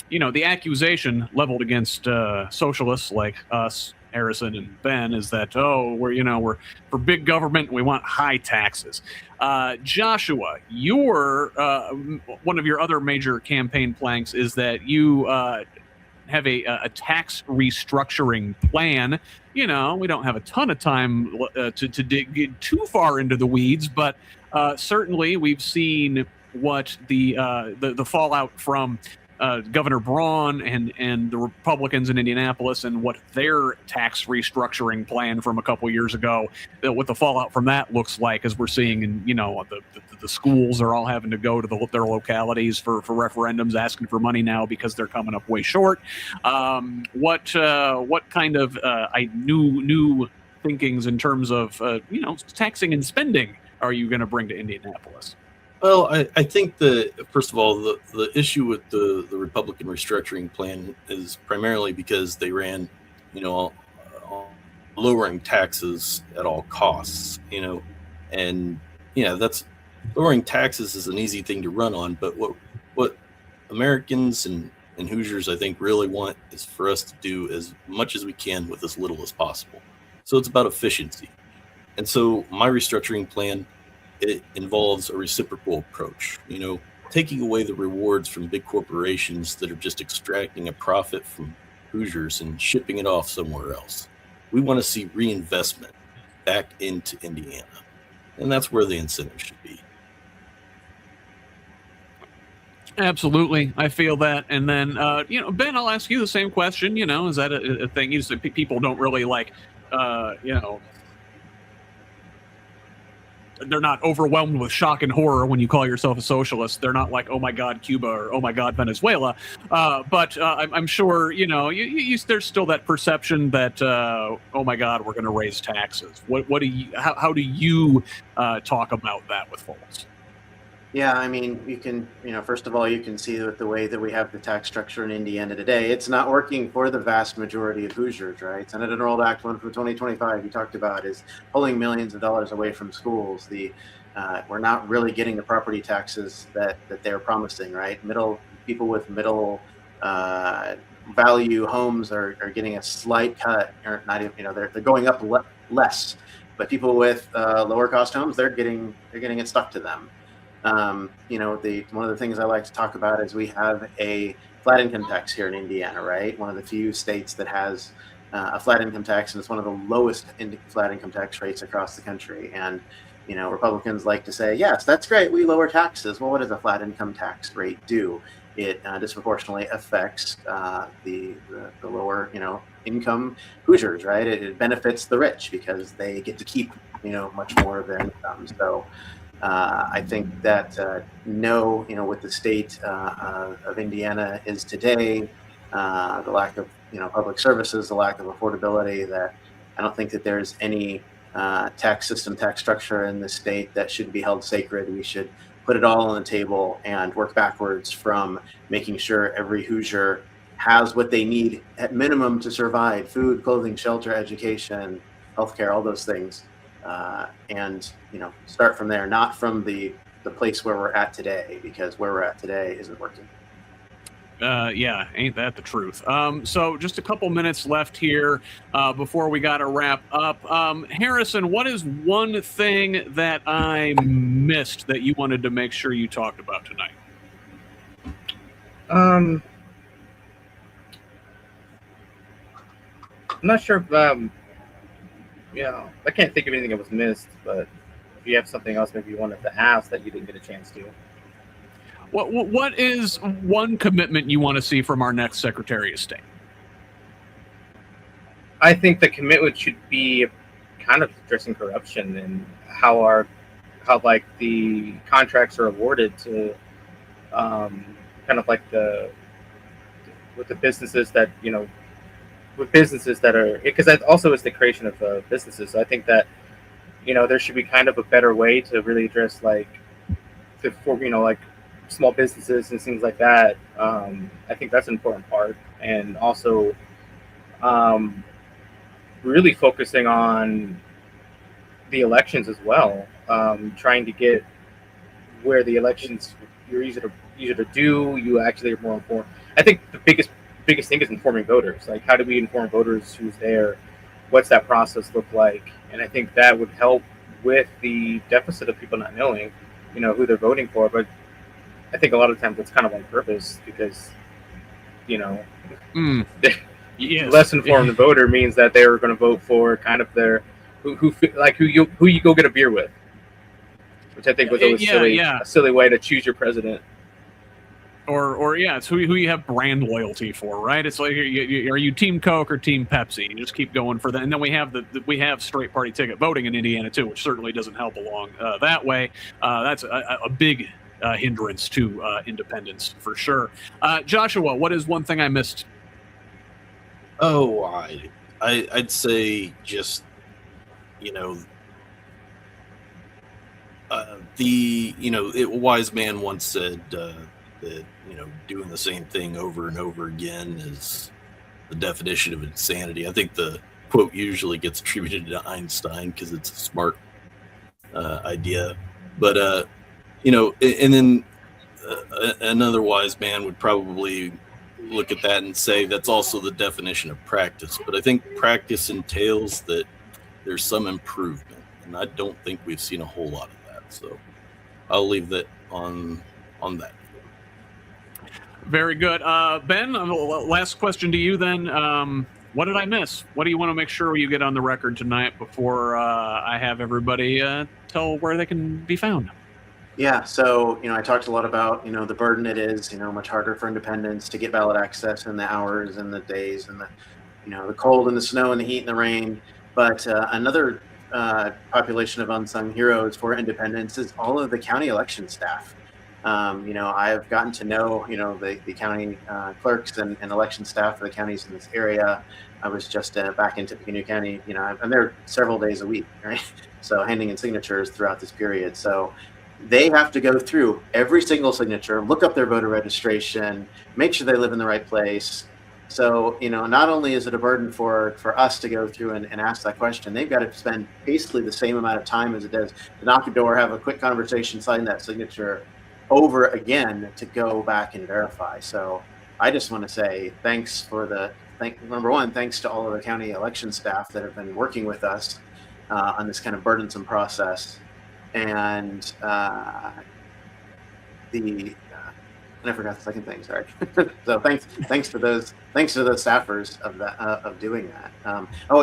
the accusation leveled against socialists like us, Harrison and Ben, is that we're for big government. We want high taxes. Joshua, your one of your other major campaign planks is that you have a tax restructuring plan. We don't have a ton of time to dig too far into the weeds, but certainly we've seen what the fallout from Governor Braun and the Republicans in Indianapolis and what their tax restructuring plan from a couple years ago, what the fallout from that looks like, as we're seeing in, the schools are all having to go to their localities for referendums, asking for money now because they're coming up way short. What kind of new thinkings in terms of taxing and spending are you going to bring to Indianapolis? Well, I think first of all, the issue with the Republican restructuring plan is primarily because they ran, lowering taxes at all costs, and that's lowering taxes is an easy thing to run on. But what Americans and Hoosiers, I think, really want is for us to do as much as we can with as little as possible. So it's about efficiency. And so my restructuring plan, it involves a reciprocal approach, taking away the rewards from big corporations that are just extracting a profit from Hoosiers and shipping it off somewhere else. We want to see reinvestment back into Indiana, and that's where the incentive should be. Absolutely. I feel that. And then, Ben, I'll ask you the same question. Is that a thing? You say people don't really like, they're not overwhelmed with shock and horror when you call yourself a socialist. They're not like, oh my God, Cuba, or oh my God, Venezuela. But I'm sure, there's still that perception that, oh my God, we're going to raise taxes. How do you talk about that with folks? Yeah, I mean, you can, first of all, you can see with the way that we have the tax structure in Indiana today, it's not working for the vast majority of Hoosiers, right? Senate Enrolled Act 1 from 2025 you talked about is pulling millions of dollars away from schools. We're not really getting the property taxes that they're promising, right? People with middle value homes are getting a slight cut, or not even, they're going up less, but people with lower cost homes, they're getting it stuck to them. One of the things I like to talk about is we have a flat income tax here in Indiana, right? One of the few states that has a flat income tax, and it's one of the lowest flat income tax rates across the country. And, Republicans like to say, yes, that's great, we lower taxes. Well, what does a flat income tax rate do? It disproportionately affects the lower, income Hoosiers, right? It benefits the rich because they get to keep, much more of their income. So I think that with the state of Indiana is today, the lack of public services, the lack of affordability, that I don't think that there's any tax structure in the state that should be held sacred. We should put it all on the table and work backwards from making sure every Hoosier has what they need at minimum to survive: food, clothing, shelter, education, healthcare, all those things. And start from there, not from the place where we're at today, because where we're at today isn't working. Yeah, ain't that the truth? So just a couple minutes left here before we got to wrap up. Harrison, what is one thing that I missed that you wanted to make sure you talked about tonight? I'm not sure if I can't think of anything that was missed, but if you have something else maybe you wanted to ask that you didn't get a chance to. What is one commitment you want to see from our next Secretary of State? I think the commitment should be kind of addressing corruption and how the contracts are awarded to kind of like with the businesses that with businesses that are, because that also is the creation of businesses. So I think that there should be kind of a better way to really address like small businesses and things like that. I think that's an important part, and also really focusing on the elections as well, trying to get where the elections, you're easier to do. You actually are more informed. I think the biggest thing is informing voters. Like, how do we inform voters who's there? What's that process look like? And I think that would help with the deficit of people not knowing, who they're voting for. But I think a lot of times it's kind of on purpose because, Yes. less informed voter means that they're going to vote for kind of their who you go get a beer with, which I think was always a silly way to choose your president. Or it's who you have brand loyalty for, right? It's like, are you Team Coke or Team Pepsi? You just keep going for that. And then we have straight party ticket voting in Indiana too, which certainly doesn't help along that way. That's a big hindrance to independence for sure. Joshua, what is one thing I missed? Oh, I'd say just a wise man once said that doing the same thing over and over again is the definition of insanity. I think the quote usually gets attributed to Einstein because it's a smart idea, but and then another wise man would probably look at that and say that's also the definition of practice. But I think practice entails that there's some improvement, and I don't think we've seen a whole lot of that. So I'll leave that on that. Very good. Ben, last question to you then. What did I miss? What do you want to make sure you get on the record tonight before I have everybody tell where they can be found? Yeah, so, I talked a lot about, the burden it is, much harder for independents to get ballot access in the hours and the days and the cold and the snow and the heat and the rain. But another population of unsung heroes for independents is all of the county election staff. I've gotten to know, the county clerks and election staff for the counties in this area. I was just back in Tippecanoe County, I'm there several days a week, right? So handing in signatures throughout this period. So they have to go through every single signature, look up their voter registration, make sure they live in the right place. So, not only is it a burden for us to go through and ask that question, they've got to spend basically the same amount of time as it does to knock a door, have a quick conversation, sign that signature over again to go back and verify. So I just want to say number one, thanks to all of the county election staff that have been working with us on this kind of burdensome process. And I forgot the second thing. Sorry. So thanks to those staffers of doing that.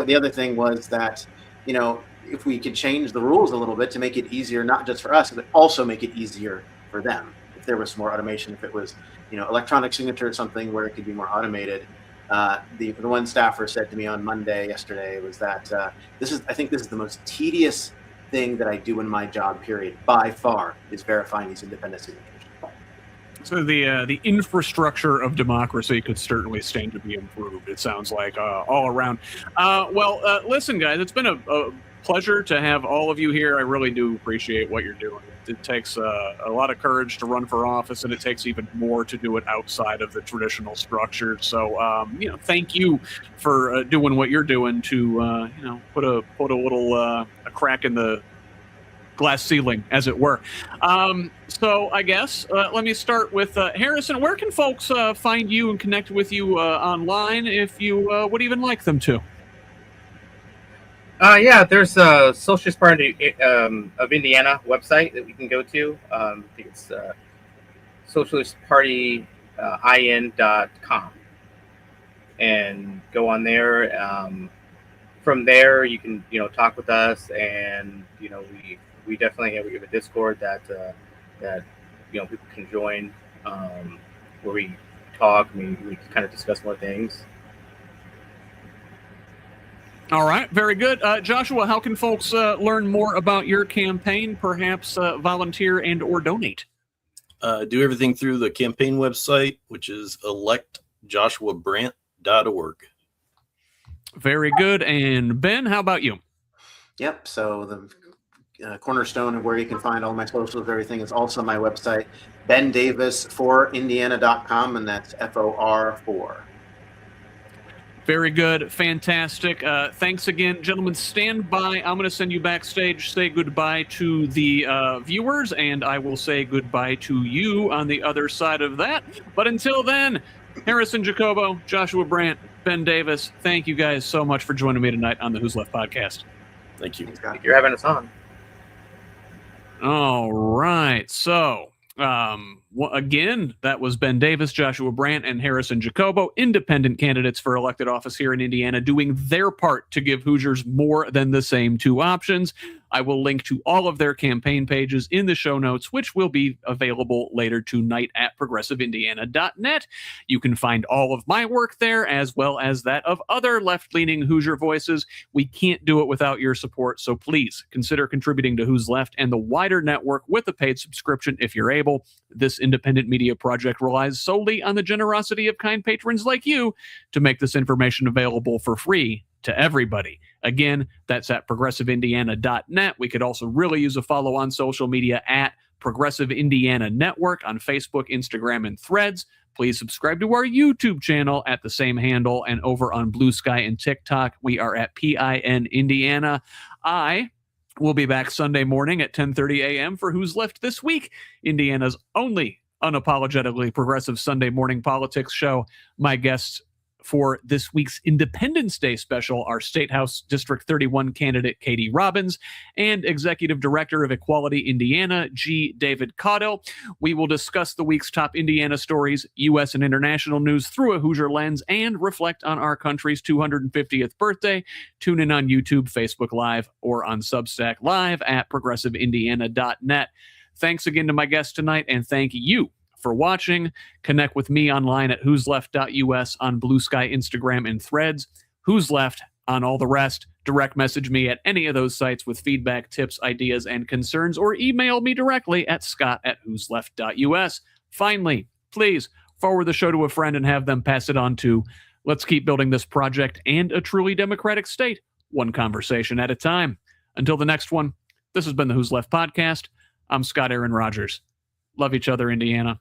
The other thing was that if we could change the rules a little bit to make it easier, not just for us, but also make it easier for them. If there was more automation, if it was electronic signature or something where it could be more automated. The one staffer said to me on yesterday was that I think this is the most tedious thing that I do in my job period by far is verifying these independent signatures. So the infrastructure of democracy could certainly stand to be improved. It sounds like all around. Listen, guys, it's been a pleasure to have all of you here. I really do appreciate what you're doing. It takes a lot of courage to run for office, and it takes even more to do it outside of the traditional structure. So, thank you for doing what you're doing to, put a little a crack in the glass ceiling, as it were. So I guess let me start with Harrison. Where can folks find you and connect with you online if you would even like them to? There's a Socialist Party of Indiana website that we can go to. I think it's socialistpartyin.com, and go on there. From there, you can talk with us, and we definitely have a Discord that people can join, where we talk. We kind of discuss more things. All right, very good. Joshua, how can folks learn more about your campaign, perhaps volunteer and or donate? Do everything through the campaign website, which is electjoshuabrant.org. Very good. And Ben, how about you? Yep, so the cornerstone of where you can find all my socials, everything is also my website, bendavis4indiana.com, and that's FOR4. Very good. Fantastic. Thanks again, gentlemen. Stand by. I'm going to send you backstage. Say goodbye to the viewers, and I will say goodbye to you on the other side of that. But until then, Harrison Jacobo, Joshua Brant, Ben Davis, thank you guys so much for joining me tonight on the Who's Left podcast. Thank you. You're having us on. All right. So, again, that was Ben Davis, Joshua Brant, and Harrison Jacobo, independent candidates for elected office here in Indiana, doing their part to give Hoosiers more than the same two options. I will link to all of their campaign pages in the show notes, which will be available later tonight at progressiveindiana.net. You can find all of my work there, as well as that of other left-leaning Hoosier voices. We can't do it without your support, so please consider contributing to Who's Left and the wider network with a paid subscription if you're able. This independent media project relies solely on the generosity of kind patrons like you to make this information available for free to everybody. Again, that's at progressiveindiana.net. We could also really use a follow on social media at Progressive Indiana Network on Facebook, Instagram, and Threads. Please subscribe to our YouTube channel at the same handle, and over on Blue Sky and TikTok, we are at PIN Indiana. I will be back Sunday morning at 10:30 a.m. for Who's Left This Week, Indiana's only unapologetically progressive Sunday morning politics show. My guests for this week's Independence Day special are State House District 31 candidate Katie Robbins and Executive Director of Equality Indiana, G. David Caudill. We will discuss the week's top Indiana stories, U.S. and international news through a Hoosier lens, and reflect on our country's 250th birthday. Tune in on YouTube, Facebook Live, or on Substack Live at progressiveindiana.net. Thanks again to my guests tonight, and thank you for watching. Connect with me online at whosleft.us on Blue Sky, Instagram, and Threads. Who's Left on all the rest. Direct message me at any of those sites with feedback, tips, ideas, and concerns, or email me directly at scott@whosleft.us. Finally, please forward the show to a friend and have them pass it on to. Let's keep building this project and a truly democratic state, one conversation at a time. Until the next one, this has been the Who's Left podcast. I'm Scott Aaron Rogers. Love each other, Indiana.